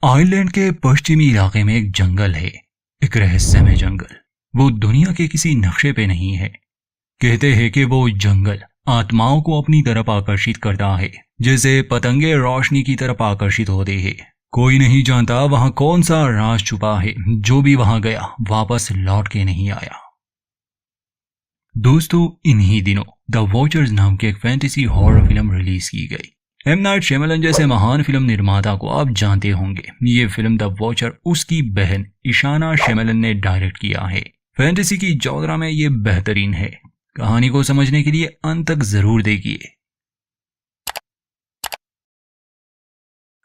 Ireland के पश्चिमी इलाके में एक जंगल है। एक रहस्यमय जंगल। वो दुनिया के किसी नक्शे पे नहीं है। कहते हैं कि वो जंगल आत्माओं को अपनी तरफ आकर्षित करता है, जैसे पतंगे रोशनी की तरफ आकर्षित होते हैं। कोई नहीं जानता वहां कौन सा राज छुपा है। जो भी वहां गया वापस लौट के नहीं आया। दोस्तों, इन्हीं दिनों द वॉचर्स नाम की एक फैंटेसी हॉरर फिल्म रिलीज की गई। एम नाइट शैमलन जैसे महान फिल्म निर्माता को आप जानते होंगे। ये फिल्म द वॉचर उसकी बहन इशाना शैमलन ने डायरेक्ट किया है। फैंटेसी की जॉनरा में ये बेहतरीन है। कहानी को समझने के लिए अंत तक जरूर देखिए।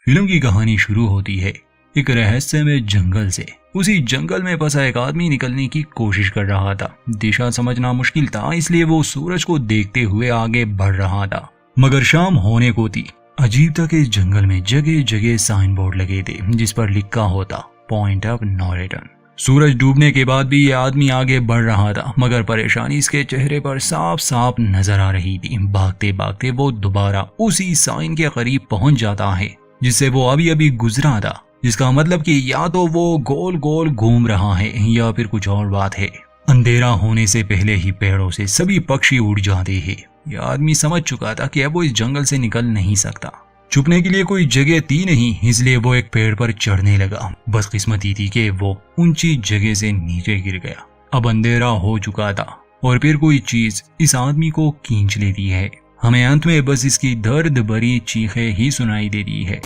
फिल्म की कहानी शुरू होती है एक रहस्यमय जंगल से। उसी जंगल में फंसा एक आदमी निकलने की कोशिश कर रहा था। दिशा समझना मुश्किल था, इसलिए वो सूरज को देखते हुए आगे बढ़ रहा था। मगर शाम होने को थी। अजीब था कि इस जंगल में जगह जगह साइन बोर्ड लगे थे जिस पर लिखा होता पॉइंट ऑफ नो रिटर्न। सूरज डूबने के बाद भी ये आदमी आगे बढ़ रहा था, मगर परेशानी इसके चेहरे पर साफ साफ नजर आ रही थी। भागते भागते वो दोबारा उसी साइन के करीब पहुंच जाता है जिससे वो अभी अभी गुजरा था। जिसका मतलब कि या तो वो गोल गोल घूम रहा है या फिर कुछ और बात है। अंधेरा होने से पहले ही पेड़ों से सभी पक्षी उड़ जाते हैं। यह आदमी समझ चुका था कि अब वो इस जंगल से निकल नहीं सकता। छुपने के लिए कोई जगह थी नहीं, इसलिए वो एक पेड़ पर चढ़ने लगा। बस किस्मत थी कि वो ऊंची जगह से नीचे गिर गया। अब अंधेरा हो चुका था और फिर कोई चीज इस आदमी को खींच लेती है। हमें अंत में बस इसकी दर्द भरी चीखें ही सुनाई देती है।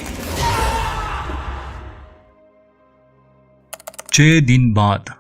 6 दिन बाद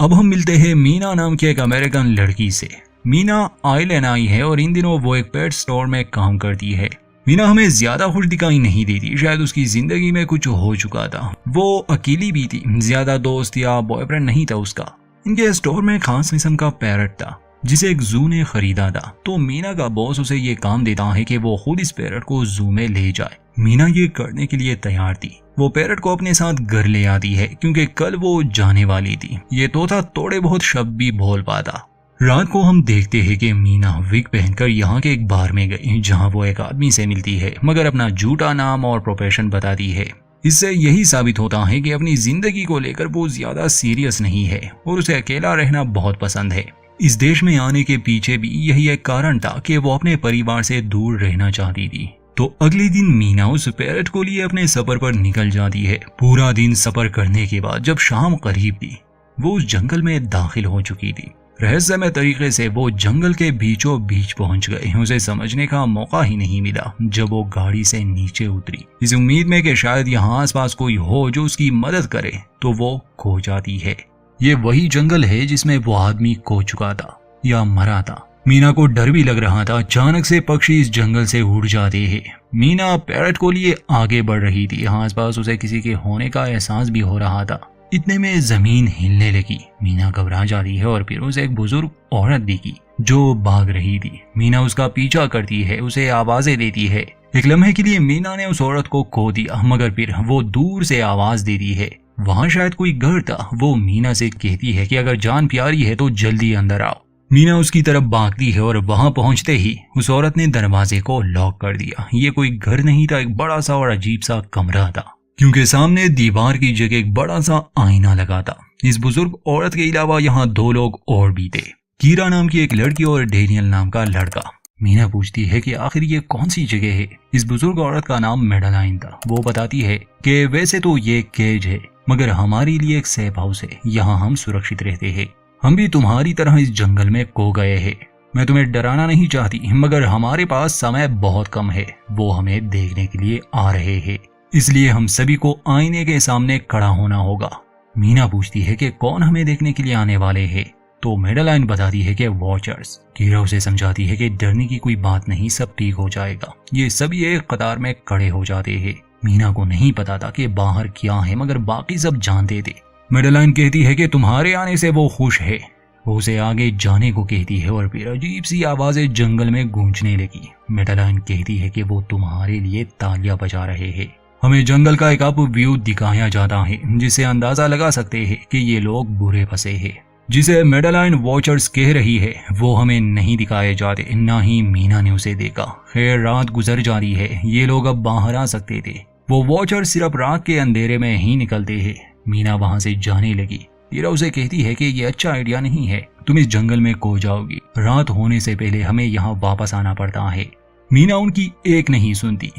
अब हम मिलते हैं मीना नाम की एक अमेरिकन लड़की से। मीना आयरलैंड आई है और इन दिनों वो एक पेट स्टोर में काम करती है। मीना हमें ज्यादा खुश दिखाई नहीं देती। शायद उसकी जिंदगी में कुछ हो चुका था। वो अकेली भी थी, ज्यादा दोस्त या बॉयफ्रेंड नहीं था उसका। इनके स्टोर में खास किस्म का पैरट था जिसे एक जू ने खरीदा था। तो मीना का बॉस उसे ये काम देता है कि वो खुद इस पैरट को जू में ले जाए। मीना ये करने के लिए तैयार थी। वो पैरट को अपने साथ घर ले आती है क्योंकि कल वो जाने वाली थी। ये तोता थोड़े बहुत शब्द भी बोल पाता। रात को हम देखते हैं कि मीना विग पहनकर यहाँ के एक बार में गई जहाँ वो एक आदमी से मिलती है, मगर अपना झूठा नाम और प्रोफेशन बताती है। इससे यही साबित होता है कि अपनी जिंदगी को लेकर वो ज्यादा सीरियस नहीं है और उसे अकेला रहना बहुत पसंद है। इस देश में आने के पीछे भी यही एक कारण था कि वो अपने परिवार से दूर रहना चाहती थी। तो अगले दिन मीना उस पैरट को लिए अपने सफर पर निकल जाती है। पूरा दिन सफर करने के बाद जब शाम करीब थी, वो उस जंगल में दाखिल हो चुकी थी। रहस्यमय तरीके से वो जंगल के बीचों बीच पहुंच गए। उसे समझने का मौका ही नहीं मिला जब वो गाड़ी से नीचे उतरी। इस उम्मीद में कि शायद यहाँ आसपास कोई हो जो उसकी मदद करे, तो वो खो जाती है। ये वही जंगल है जिसमें वो आदमी खो चुका था या मरा था। मीना को डर भी लग रहा था। अचानक से पक्षी इस जंगल से उड़ जाते हैं। मीना पैरट को लिए आगे बढ़ रही थी। आसपास उसे किसी के होने का एहसास भी हो रहा था। इतने में जमीन हिलने लगी। मीना घबरा जाती है और फिर उसे एक बुजुर्ग औरत दिखी जो भाग रही थी। मीना उसका पीछा करती है, उसे आवाजें देती है। एक लम्हे के लिए मीना ने उस औरत को खो दिया, मगर फिर वो दूर से आवाज देती है। वहां शायद कोई घर था। वो मीना से कहती है कि अगर जान प्यारी है तो जल्दी अंदर आओ। मीना उसकी तरफ भागती है और वहां पहुंचते ही उस औरत ने दरवाजे को लॉक कर दिया। ये कोई घर नहीं था, एक बड़ा सा और अजीब सा कमरा था, क्योंकि सामने दीवार की जगह एक बड़ा सा आईना लगा था। इस बुजुर्ग औरत के अलावा यहाँ 2 लोग और भी थे, कीरा नाम की एक लड़की और डेनियल नाम का लड़का। मीना पूछती है कि आखिर ये कौन सी जगह है। इस बुजुर्ग औरत का नाम मेडालाइन था। वो बताती है कि वैसे तो ये केज है, मगर हमारे लिए एक सेफ हाउस है। यहाँ हम सुरक्षित रहते हैं। हम भी तुम्हारी तरह इस जंगल में खो गए हैं। मैं तुम्हें डराना नहीं चाहती, मगर हमारे पास समय बहुत कम है। वो हमें देखने के लिए आ रहे हैं, इसलिए हम सभी को आईने के सामने खड़ा होना होगा। मीना पूछती है कि कौन हमें देखने के लिए आने वाले हैं। तो मेडालाइन बताती है कि वॉचर्स। कीरा उसे समझाती है कि डरने की कोई बात नहीं, सब ठीक हो जाएगा। ये सभी एक कतार में खड़े हो जाते हैं। मीना को नहीं पता था कि बाहर क्या है, मगर बाकी सब जानते थे। मेडालाइन कहती है कि तुम्हारे आने से वो खुश है। वो उसे आगे जाने को कहती है और फिर अजीब सी आवाजें जंगल में गूंजने लगी। मेडालाइन कहती है कि वो तुम्हारे लिए तालियां बजा रहे हैं। हमें जंगल का एक अप व्यू दिखाया जाता है जिससे अंदाजा लगा सकते हैं कि ये लोग बुरे फंसे हैं। जिसे मेडालाइन वॉचर्स कह रही है वो हमें नहीं दिखाए जाते, ना ही मीना ने उसे देखा। खैर रात गुजर जाती है। ये लोग अब बाहर आ सकते थे। वो वॉचर सिर्फ रात के अंधेरे में ही निकलते हैं। मीना वहां से जाने लगी। कीरा उसे कहती है कि ये अच्छा आइडिया नहीं है, तुम इस जंगल में खो जाओगी, रात होने से पहले हमें यहाँ वापस आना पड़ता है। मीना उनकी एक नहीं सुनती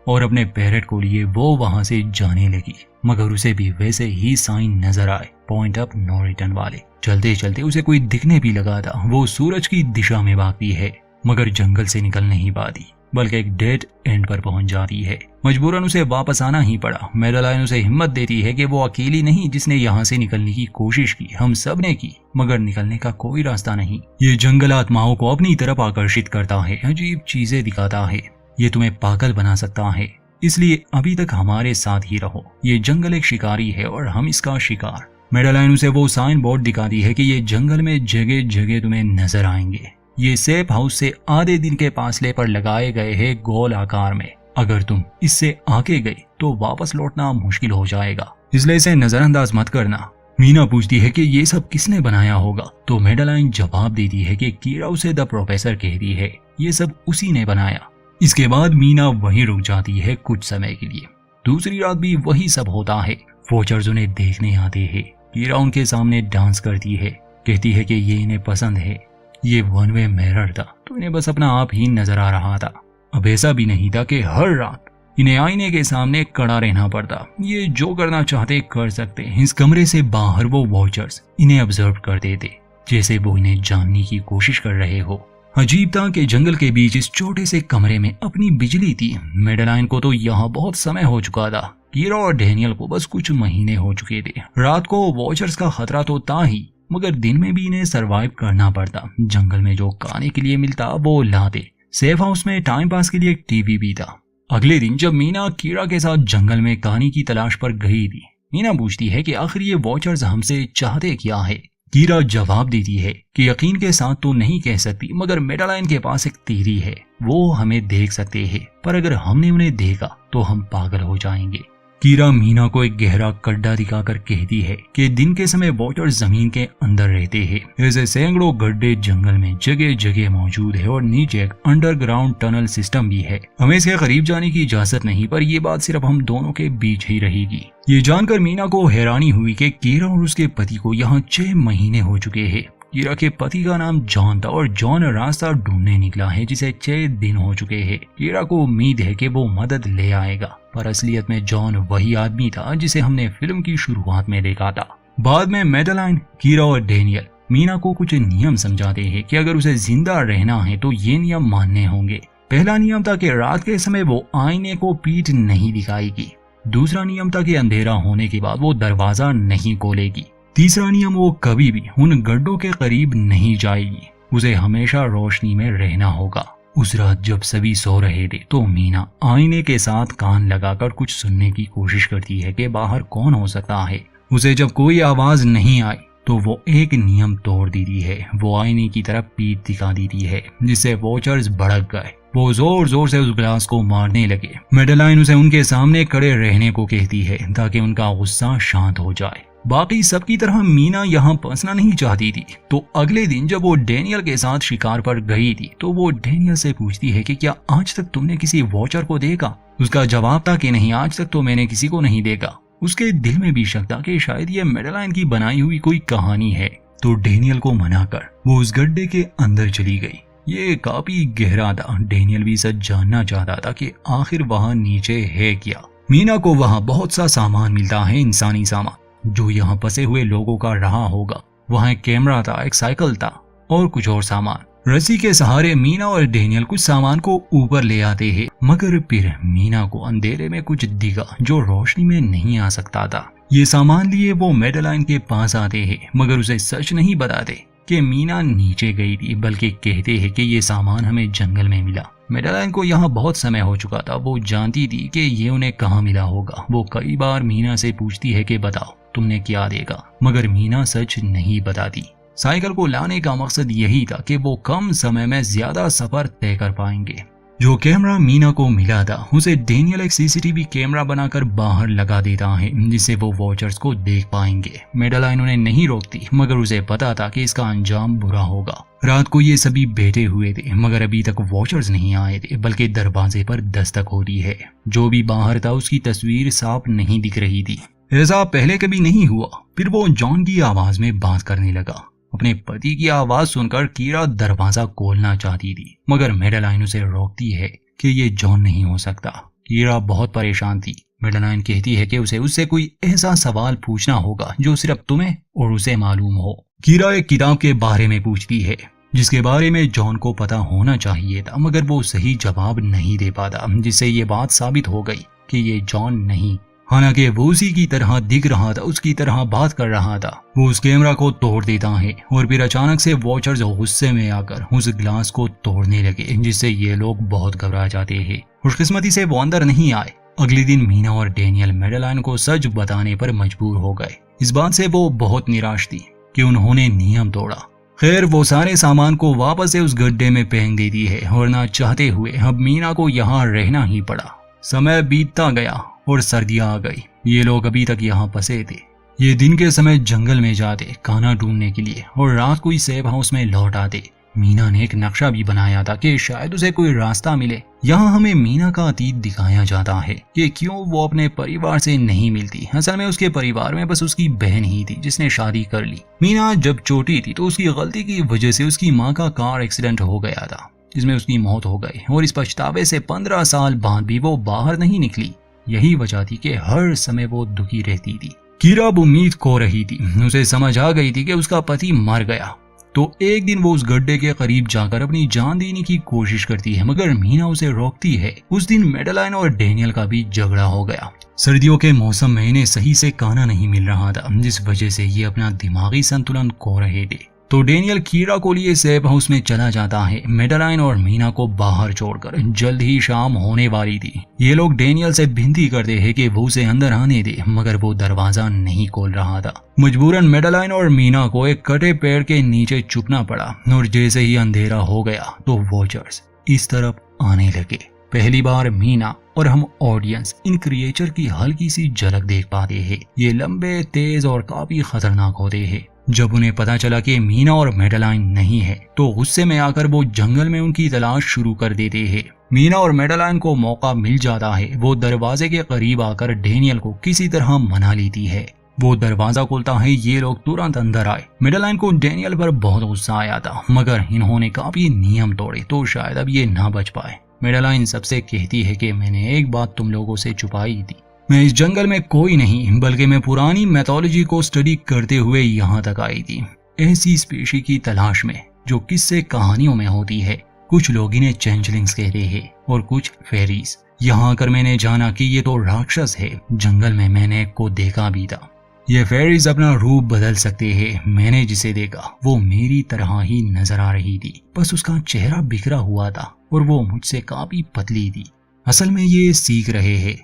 और अपने पैरेट को लिए वो वहां से जाने लगी, मगर उसे भी वैसे ही साइन नजर आए, पॉइंट अप नो रिटर्न वाले। चलते चलते उसे कोई दिखने भी लगा था। वो सूरज की दिशा में भागती है, मगर जंगल से निकल नहीं पाती, बल्कि एक डेड एंड पर पहुंच जाती है। मजबूरन उसे वापस आना ही पड़ा। मैडेलाइन उसे हिम्मत देती है कि वो अकेली नहीं जिसने यहाँ से निकलने की कोशिश की, हम सब ने की, मगर निकलने का कोई रास्ता नहीं। ये जंगल आत्माओं को अपनी तरफ आकर्षित करता है, अजीब चीजें दिखाता है, ये तुम्हें पागल बना सकता है, इसलिए अभी तक हमारे साथ ही रहो। ये जंगल एक शिकारी है और हम इसका शिकार। मैडेलाइन उसे वो साइन बोर्ड दिखाती है कि ये जंगल में जगह जगह तुम्हें नजर आएंगे। ये सेफ हाउस से आधे दिन के फासले पर लगाए गए हैं, गोल आकार में। अगर तुम इससे आगे गए तो वापस लौटना मुश्किल हो जाएगा, इसलिए इसे नजरअंदाज मत करना। मीना पूछती है कि ये सब किसने बनाया होगा, तो मैडेलाइन जवाब देती है कि कीरा उसे द प्रोफेसर कहती है, ये सब उसी ने बनाया। इसके बाद मीना वहीं रुक जाती है कुछ समय के लिए। दूसरी रात भी वही सब होता है। वॉचर्स उन्हें देखने आते हैं। कीरा उनके सामने डांस करती है, कहती है कि ये इन्हें पसंद है। ये वन वे मिरर था तो इन्हें बस अपना आप ही नजर आ रहा था। अब ऐसा भी नहीं था कि हर रात इन्हें आईने के सामने खड़ा रहना पड़ता। ये जो करना चाहते कर सकते। इस कमरे से बाहर वो वॉचर्स इन्हें ऑब्जर्व करते थे, जैसे वो इन्हें जानने की कोशिश कर रहे हो। अजीब था कि जंगल के बीच इस छोटे से कमरे में अपनी बिजली थी। मैडेलाइन को तो यहाँ बहुत समय हो चुका था। कीरा और डैनियल को बस कुछ महीने हो चुके थे। रात को वॉचर्स का खतरा तो था ही, मगर दिन में भी इन्हें सरवाइव करना पड़ता। जंगल में जो खाने के लिए मिलता वो लाते। सेफ हाउस में टाइम पास के लिए एक टीवी भी था। अगले दिन जब मीना कीरा के साथ जंगल में कहानी की तलाश पर गई थी, मीना पूछती है कि आखिर ये वॉचर्स हमसे चाहते क्या है। कीरा जवाब देती है कि यकीन के साथ तो नहीं कह सकती, मगर मेडालाइन के पास एक थियरी है, वो हमें देख सकते हैं, पर अगर हमने उन्हें देखा तो हम पागल हो जाएंगे। कीरा मीना को एक गहरा गड्ढा दिखाकर कहती है कि दिन के समय वॉचर्स जमीन के अंदर रहते हैं। ऐसे सैकड़ों गड्ढे जंगल में जगह जगह मौजूद है और नीचे एक अंडरग्राउंड टनल सिस्टम भी है। हमें इसके करीब जाने की इजाजत नहीं, पर यह बात सिर्फ हम दोनों के बीच ही रहेगी। ये जानकर मीना को हैरानी हुई कि कीरा और उसके पति को यहाँ 6 महीने हो चुके हैं। कीरा के पति का नाम जॉन था और जॉन रास्ता ढूंढने निकला है जिसे 6 दिन हो चुके हैं। कीरा को उम्मीद है कि वो मदद ले आएगा, पर असलियत में जॉन वही आदमी था जिसे हमने फिल्म की शुरुआत में देखा था। बाद में मेडालाइन, कीरा और डैनियल मीना को कुछ नियम समझाते हैं कि अगर उसे जिंदा रहना है तो ये नियम मानने होंगे। पहला नियम था कि रात के समय वो आईने को पीठ नहीं दिखाएगी। दूसरा नियम था कि अंधेरा होने के बाद वो दरवाजा नहीं खोलेगी। तीसरा नियम, वो कभी भी उन गड्ढों के करीब नहीं जाएगी, उसे हमेशा रोशनी में रहना होगा। उस रात जब सभी सो रहे थे तो मीना आईने के साथ कान लगाकर कुछ सुनने की कोशिश करती है कि बाहर कौन हो सकता है। उसे जब कोई आवाज नहीं आई तो वो एक नियम तोड़ देती है। वो आईने की तरफ पीठ दिखा देती है, जिससे वॉचर्स भड़क गए। वो जोर जोर से उस ग्लास को मारने लगे। मेडालाइन उसे उनके सामने खड़े रहने को कहती है ताकि उनका गुस्सा शांत हो जाए। बाकी सबकी तरह मीना यहाँ फंसना नहीं चाहती थी। तो अगले दिन जब वो डैनियल के साथ शिकार पर गई थी तो वो डैनियल से पूछती है कि क्या आज तक तुमने किसी वॉचर को देखा। उसका जवाब था कि नहीं, आज तक तो मैंने किसी को नहीं देखा। उसके दिल में भी शक था कि शायद ये मेडालाइन की बनाई हुई कोई कहानी है। तो डैनियल को मनाकर वो उस गड्ढे के अंदर चली गई। ये काफी गहरा था। डैनियल भी सच जानना चाहता था कि आखिर वहाँ नीचे है क्या। मीना को वहाँ बहुत सा सामान मिलता है, इंसानी सामान जो यहाँ फंसे हुए लोगों का रहा होगा। वहाँ एक कैमरा था, एक साइकिल था और कुछ और सामान। रस्सी के सहारे मीना और डैनियल कुछ सामान को ऊपर ले आते हैं, मगर फिर मीना को अंधेरे में कुछ दिखा जो रोशनी में नहीं आ सकता था। ये सामान लिए वो मेडालाइन के पास आते हैं, मगर उसे सच नहीं बताते कि मीना नीचे गई थी, बल्कि कहते हैं कि ये सामान हमें जंगल में मिला। मेडालाइन को यहाँ बहुत समय हो चुका था। वो जानती थी कि ये उन्हें कहाँ मिला होगा। वो कई बार मीना से पूछती है कि बताओ तुमने क्या देखा, मगर मीना सच नहीं बताती। साइकिल को लाने का मकसद यही था कि वो कम समय में ज्यादा सफर तय कर पाएंगे। जो कैमरा मीना को मिला था उसे डेनियल एक सीसीटीवी कैमरा बनाकर बाहर लगा देता है जिससे वो वॉचर्स को देख पाएंगे। मेडेलाइन उन्हें नहीं रोकती मगर उसे पता था कि इसका अंजाम बुरा होगा। रात को ये सभी बैठे हुए थे मगर अभी तक वॉचर्स नहीं आए थे, बल्कि दरवाजे पर दस्तक हो रही है। जो भी बाहर था उसकी तस्वीर साफ नहीं दिख रही थी। ऐसा पहले कभी नहीं हुआ। फिर वो जॉन की आवाज में बात करने लगा। अपने पति की आवाज सुनकर कीरा दरवाजा खोलना चाहती थी मगर मेडेलाइन उसे रोकती है कि ये जॉन नहीं हो सकता। कीरा बहुत परेशान थी। मेडेलाइन कहती है कि उसे उससे कोई ऐसा सवाल पूछना होगा जो सिर्फ तुम्हें और उसे मालूम हो। कीरा एक किताब के बारे में पूछती है जिसके बारे में जॉन को पता होना चाहिए था मगर वो सही जवाब नहीं दे पाता, जिससे ये बात साबित हो गई कि ये जॉन नहीं, हालांकि वो उसी की तरह दिख रहा था, उसकी तरह बात कर रहा था। वो उस कैमरा को तोड़ देता है और फिर अचानक से वॉचर्स गुस्से में आकर उस ग्लास को तोड़ने लगे जिससे ये लोग बहुत घबरा जाते हैं। खुशकिस्मती से वो अंदर नहीं आए। अगले दिन मीना और डेनियल मेडेलाइन को सच बताने पर मजबूर हो गए। इस बात से वो बहुत निराश थी कि उन्होंने नियम तोड़ा। खैर वो सारे सामान को वापस से उस गड्ढे में फेंक देती है और ना चाहते हुए अब मीना को यहाँ रहना ही पड़ा। समय बीतता गया और सर्दियां आ गई। ये लोग अभी तक यहाँ फंसे थे। ये दिन के समय जंगल में जाते खाना ढूंढने के लिए और रात को ही सेफ हाउस में लौट आते। मीना ने एक नक्शा भी बनाया था कि शायद उसे कोई रास्ता मिले। यहाँ हमें मीना का अतीत दिखाया जाता है कि क्यों वो अपने परिवार से नहीं मिलती। असल में उसके परिवार में बस उसकी बहन ही थी जिसने शादी कर ली। मीना जब छोटी थी तो उसकी गलती की वजह से उसकी माँ का कार एक्सीडेंट हो गया था जिसमें उसकी मौत हो गई और इस पछतावे से 15 साल बाद भी वो बाहर नहीं निकली। यही वजह थी कि हर समय वो दुखी रहती थी। कीरा अब उम्मीद खो रही थी। उसे समझ आ गई थी कि उसका पति मर गया। तो एक दिन वो उस गड्ढे के करीब जाकर अपनी जान देने की कोशिश करती है मगर मीना उसे रोकती है। उस दिन मेडेलाइन और डेनियल का भी झगड़ा हो गया। सर्दियों के मौसम में इन्हें सही से खाना नहीं मिल रहा था जिस वजह से ये अपना दिमागी संतुलन खो रहे थे। तो डेनियल कीरा को लिए सेफ हाउस में चला जाता है मेडेलाइन और मीना को बाहर छोड़कर। जल्द ही शाम होने वाली थी। ये लोग डेनियल से विनती करते हैं कि वो उसे अंदर आने दे मगर वो दरवाजा नहीं खोल रहा था। मजबूरन मेडेलाइन और मीना को एक कटे पेड़ के नीचे छुपना पड़ा और जैसे ही अंधेरा हो गया तो वॉचर्स इस तरफ आने लगे। पहली बार मीना और हम ऑडियंस इन क्रिएचर की हल्की सी झलक देख पाते हैं। ये लंबे, तेज और काफी खतरनाक होते हैं। जब उन्हें पता चला कि मीना और मेडेलाइन नहीं है तो गुस्से में आकर वो जंगल में उनकी तलाश शुरू कर देते हैं। मीना और मेडेलाइन को मौका मिल जाता है। वो दरवाजे के करीब आकर डेनियल को किसी तरह मना लेती है। वो दरवाजा खोलता है। ये लोग तुरंत अंदर आए। मेडेलाइन को डेनियल पर बहुत गुस्सा आया था मगर इन्होंने काफी नियम तोड़े तो शायद अब ये ना बच पाए। मेडेलाइन सबसे कहती है कि मैंने एक बात तुम लोगों से छुपाई थी। मैं इस जंगल में कोई नहीं बल्कि मैं पुरानी मैथोलॉजी को स्टडी करते हुए यहाँ तक आई थी, ऐसी स्पीशी की तलाश में जो किस्से कहानियों में होती है। कुछ लोग इन्हें चेंजलिंग्स कहते हैं और कुछ फेरीज। यहाँ आकर मैंने जाना कि ये तो राक्षस है। जंगल में मैंने एक को देखा भी था। ये फेरीज अपना रूप बदल सकते हैं। मैंने जिसे देखा वो मेरी तरह ही नजर आ रही थी, बस उसका चेहरा बिखरा हुआ था और वो मुझसे काफी पतली थी। असल में ये सीख रहे हैं,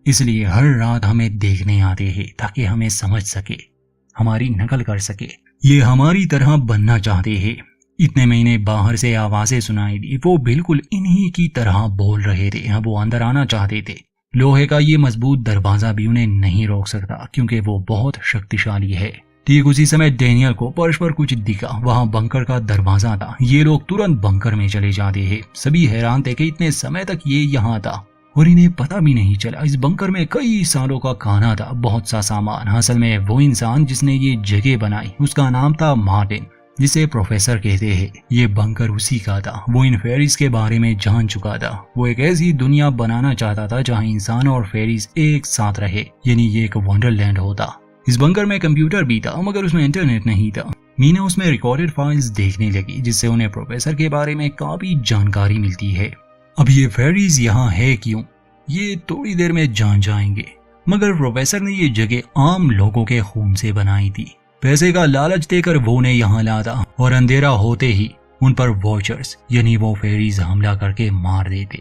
इसलिए हर रात हमें देखने आते हैं ताकि हमें समझ सके, हमारी नकल कर सके। ये हमारी तरह बनना चाहते हैं। इतने में इन्हें बाहर से आवाजें सुनाई दी। वो बिल्कुल इन्हीं की तरह बोल रहे थे। अब वो अंदर आना चाहते थे। लोहे का ये मजबूत दरवाजा भी उन्हें नहीं रोक सकता क्योंकि वो बहुत शक्तिशाली है। ठीक उसी समय डेनियल को फर्श पर कुछ दिखा। वहाँ बंकर का दरवाजा था। ये लोग तुरंत बंकर में चले जाते हैं। सभी हैरान थे कि इतने समय तक ये यहाँ था और इन्हें पता भी नहीं चला। इस बंकर में कई सालों का खाना था, बहुत सा सामान। असल में वो इंसान जिसने ये जगह बनाई उसका नाम था मार्टिन, जिसे प्रोफेसर कहते हैं। ये बंकर उसी का था। वो इन फेरीज के बारे में जान चुका था। वो एक ऐसी दुनिया बनाना चाहता था जहाँ इंसान और फेरीज एक साथ रहे, यानी ये एक वंडरलैंड होता। इस बंकर में कंप्यूटर भी था मगर उसमें इंटरनेट नहीं था। मीना उसमें रिकॉर्डेड फाइल्स देखने लगी जिससे उन्हें प्रोफेसर के बारे में काफी जानकारी मिलती है। अब ये फेरीज यहाँ है क्यों, ये थोड़ी देर में जान जाएंगे। मगर प्रोफेसर ने ये जगह आम लोगों के खून से बनाई थी। पैसे का लालच देकर वो उन्हें यहाँ लाता और अंधेरा होते ही उन पर वॉचर्स यानी वो फेरीज हमला करके मार देते।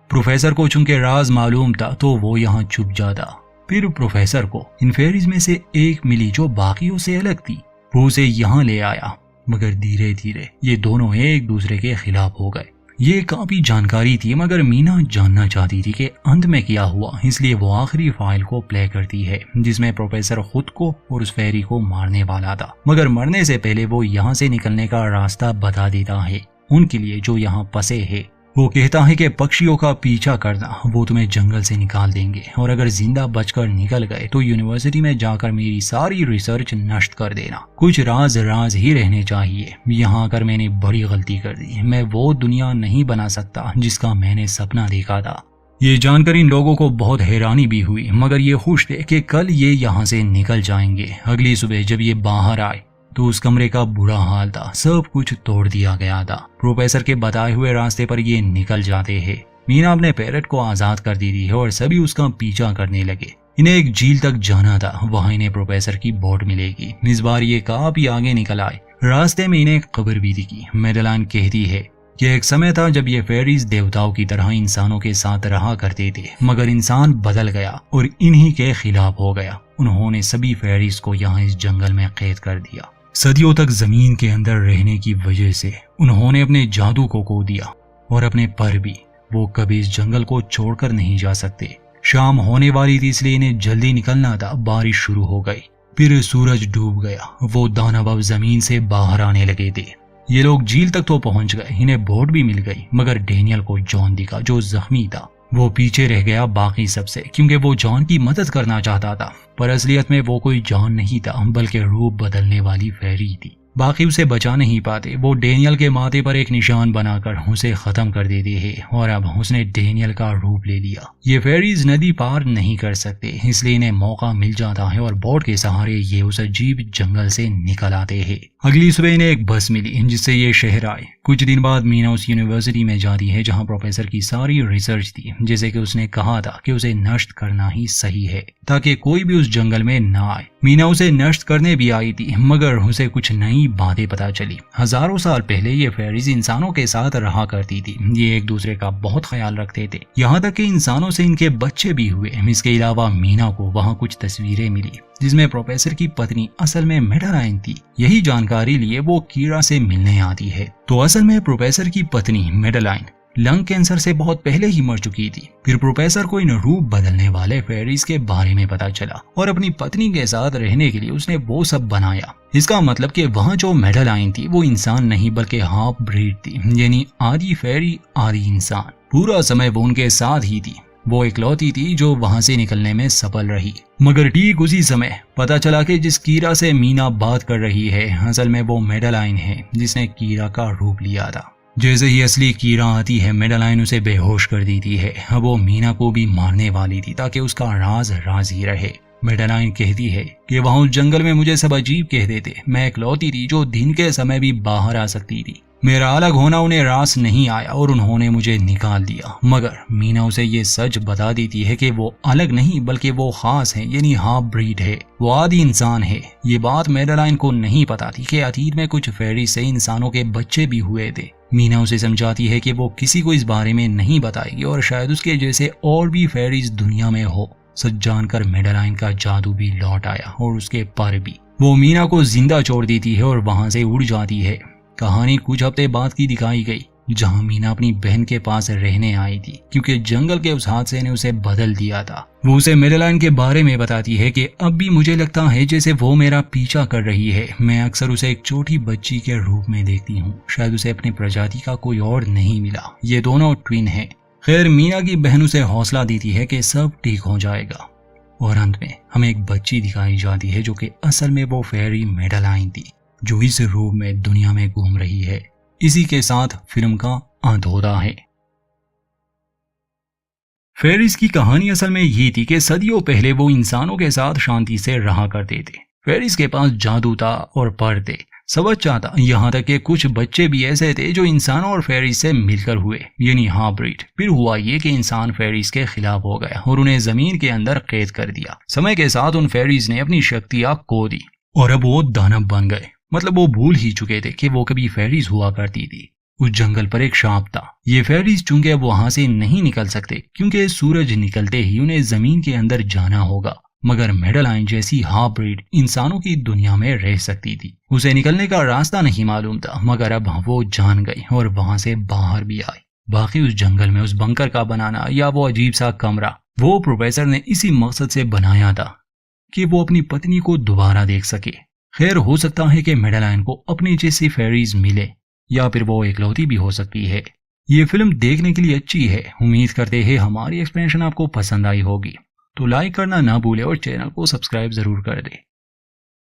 प्रोफेसर को चूंकि राज मालूम था तो वो यहाँ छुप जाता। फिर प्रोफेसर को इन फेरीज में से एक मिली जो बाकियों से अलग थी। वो उसे यहाँ ले आया मगर धीरे धीरे ये दोनों एक दूसरे के खिलाफ हो गए। ये काफी जानकारी थी, मगर मीना जानना चाहती थी कि अंत में क्या हुआ, इसलिए वो आखिरी फाइल को प्ले करती है जिसमें प्रोफेसर खुद को और उस फेरी को मारने वाला था, मगर मरने से पहले वो यहाँ से निकलने का रास्ता बता देता है उनके लिए जो यहाँ फंसे है। वो कहता है कि पक्षियों का पीछा करना, वो तुम्हें जंगल से निकाल देंगे और अगर जिंदा बचकर निकल गए तो यूनिवर्सिटी में जाकर मेरी सारी रिसर्च नष्ट कर देना। कुछ राज राज ही रहने चाहिए। यहाँ आकर मैंने बड़ी गलती कर दी। मैं वो दुनिया नहीं बना सकता जिसका मैंने सपना देखा था। ये जानकर इन लोगों को बहुत हैरानी भी हुई, मगर ये खुश थे कि कल ये यहाँ से निकल जाएंगे। अगली सुबह जब ये बाहर आए तो उस कमरे का बुरा हाल था, सब कुछ तोड़ दिया गया था। प्रोफेसर के बताए हुए रास्ते पर ये निकल जाते हैं। मीना अपने पैरट को आजाद कर देती है और सभी उसका पीछा करने लगे। इन्हें एक झील तक जाना था, वहां इन्हें प्रोफेसर की बोट मिलेगी। इस बार ये काफी आगे निकल आए। रास्ते में इन्हें एक खबर भी दिखी। मैडेलाइन कहती है कि एक समय था जब ये फेरीज देवताओं की तरह इंसानों के साथ रहा करते थे, मगर इंसान बदल गया और इन्हीं के खिलाफ हो गया। उन्होंने सभी फेरीज को यहाँ इस जंगल में कैद कर दिया। सदियों तक जमीन के अंदर रहने की वजह से उन्होंने अपने जादू को खो दिया और अपने पर भी। वो कभी इस जंगल को छोड़कर नहीं जा सकते। शाम होने वाली थी, इसलिए इन्हें जल्दी निकलना था। बारिश शुरू हो गई, फिर सूरज डूब गया। वो दानव अब जमीन से बाहर आने लगे थे। ये लोग झील तक तो पहुंच गए, इन्हें बोट भी मिल गई, मगर डेनियल को जॉन दिखा जो जख्मी था। वो पीछे रह गया बाकी सबसे, क्योंकि वो जॉन की मदद करना चाहता था, पर असलियत में वो कोई जॉन नहीं था बल्कि रूप बदलने वाली फेरी थी। बाकी उसे बचा नहीं पाते। वो डेनियल के माथे पर एक निशान बनाकर उसे खत्म कर देते हैं और अब उसने डेनियल का रूप ले लिया। ये फेरीज नदी पार नहीं कर सकते, इसलिए इन्हें मौका मिल जाता है और बोट के सहारे ये उस अजीब जंगल से निकल आते हैं। अगली सुबह इन्हें एक बस मिली जिससे ये शहर आए। कुछ दिन बाद मीना उस यूनिवर्सिटी में जाती है जहाँ प्रोफेसर की सारी रिसर्च थी, जैसे कि उसने कहा था कि उसे नष्ट करना ही सही है ताकि कोई भी उस जंगल में ना आए। मीना उसे नष्ट करने भी आई थी, मगर उसे कुछ नई बातें पता चली। हजारों साल पहले ये फेरीज इंसानों के साथ रहा करती थी। ये एक दूसरे का बहुत ख्याल रखते थे, यहाँ तक कि इंसानों से इनके बच्चे भी हुए। इसके अलावा मीना को वहाँ कुछ तस्वीरें मिली जिसमें प्रोफेसर की पत्नी असल में मैडेलाइन थी। यही जानकारी लिए वो कीरा से मिलने आती है। तो असल में प्रोफेसर की पत्नी मैडेलाइन लंग कैंसर से बहुत पहले ही मर चुकी थी। फिर प्रोफेसर को इन रूप बदलने वाले फेरीज के बारे में पता चला और अपनी पत्नी के साथ रहने के लिए उसने वो सब बनाया। इसका मतलब कि वहाँ जो मैडेलाइन थी वो इंसान नहीं बल्कि हाफ ब्रीड थी, यानी आधी फेरी आधी इंसान। पूरा समय वो उनके साथ ही थी। वो इकलौती थी जो वहां से निकलने में सफल रही। मगर ठीक उसी समय पता चला कि जिस कीरा से मीना बात कर रही है असल में वो मैडेलाइन है जिसने कीरा का रूप लिया था। जैसे ही असली कीरा आती है मैडेलाइन उसे बेहोश कर देती है। अब वो मीना को भी मारने वाली थी ताकि उसका राज राज ही रहे। मैडेलाइन कहती है कि वहां उस जंगल में मुझे सब अजीब कहते थे। मैं इकलौती थी जो दिन के समय भी बाहर आ सकती थी। मेरा अलग होना उन्हें रास नहीं आया और उन्होंने मुझे निकाल दिया। मगर मीना उसे ये सच बता देती है कि वो अलग नहीं बल्कि वो खास है, यानी हाफ ब्रीड है। वो आधी इंसान है। ये बात मैडेलाइन को नहीं पता थी कि अतीत में कुछ फेरी से इंसानों के बच्चे भी हुए थे। मीना उसे समझाती है कि वो किसी को इस बारे में नहीं बताएगी और शायद उसके जैसे और भी फेरीज दुनिया में हो। सच जानकर मैडेलाइन का जादू भी लौट आया और उसके पर भी। वो मीना को जिंदा छोड़ देती है और वहां से उड़ जाती है। कहानी कुछ हफ्ते बाद की दिखाई गई जहां मीना अपनी बहन के पास रहने आई थी, क्योंकि जंगल के उस हादसे ने उसे बदल दिया था। वो उसे मैडेलाइन के बारे में बताती है कि अब भी मुझे लगता है जैसे वो मेरा पीछा कर रही है। मैं अक्सर उसे एक छोटी बच्ची के रूप में देखती हूँ। शायद उसे अपनी प्रजाति का कोई और नहीं मिला। ये दोनों ट्विन हैं। खैर मीना की बहन उसे हौसला देती है कि सब ठीक हो जाएगा और अंत में हमें एक बच्ची दिखाई जाती है जो कि असल में वो फेरी मैडेलाइन थी जो इस रूप में दुनिया में घूम रही है। इसी के साथ फिल्म का अंत होता है। फेरीज की कहानी असल में ये थी कि सदियों पहले वो इंसानों के साथ शांति से रहा करते थे। फेरीज के पास जादू था और पर थे, सब अच्छा था। यहाँ तक कि कुछ बच्चे भी ऐसे थे जो इंसानों और फेरीज से मिलकर हुए, यानी हाफ ब्रीड। फिर हुआ ये कि इंसान फेरीज के खिलाफ हो गया और उन्हें जमीन के अंदर कैद कर दिया। समय के साथ उन फेरीज ने अपनी शक्तियां खो दी और अब वो दानव बन गए। मतलब वो भूल ही चुके थे कि वो कभी फेरीज हुआ करती थी। उस जंगल पर एक सांप था। ये फेरीज चूंकि अब वहां से नहीं निकल सकते क्योंकि सूरज निकलते ही उन्हें जमीन के अंदर जाना होगा। मगर मैडेलाइन जैसी हाफ ब्रीड इंसानों की दुनिया में रह सकती थी। उसे निकलने का रास्ता नहीं मालूम था, मगर अब वो जान गई और वहां से बाहर भी आई। बाकी उस जंगल में उस बंकर का बनाना या वो अजीब सा कमरा, वो प्रोफेसर ने इसी मकसद से बनाया था कि वो अपनी पत्नी को दोबारा देख सके। खैर, हो सकता है कि मेडेलाइन को अपनी जैसी फेरीज मिले, या फिर वो इकलौती भी हो सकती है। ये फिल्म देखने के लिए अच्छी है। उम्मीद करते हैं हमारी एक्सप्लेनेशन आपको पसंद आई होगी। तो लाइक करना ना भूले और चैनल को सब्सक्राइब जरूर कर दे।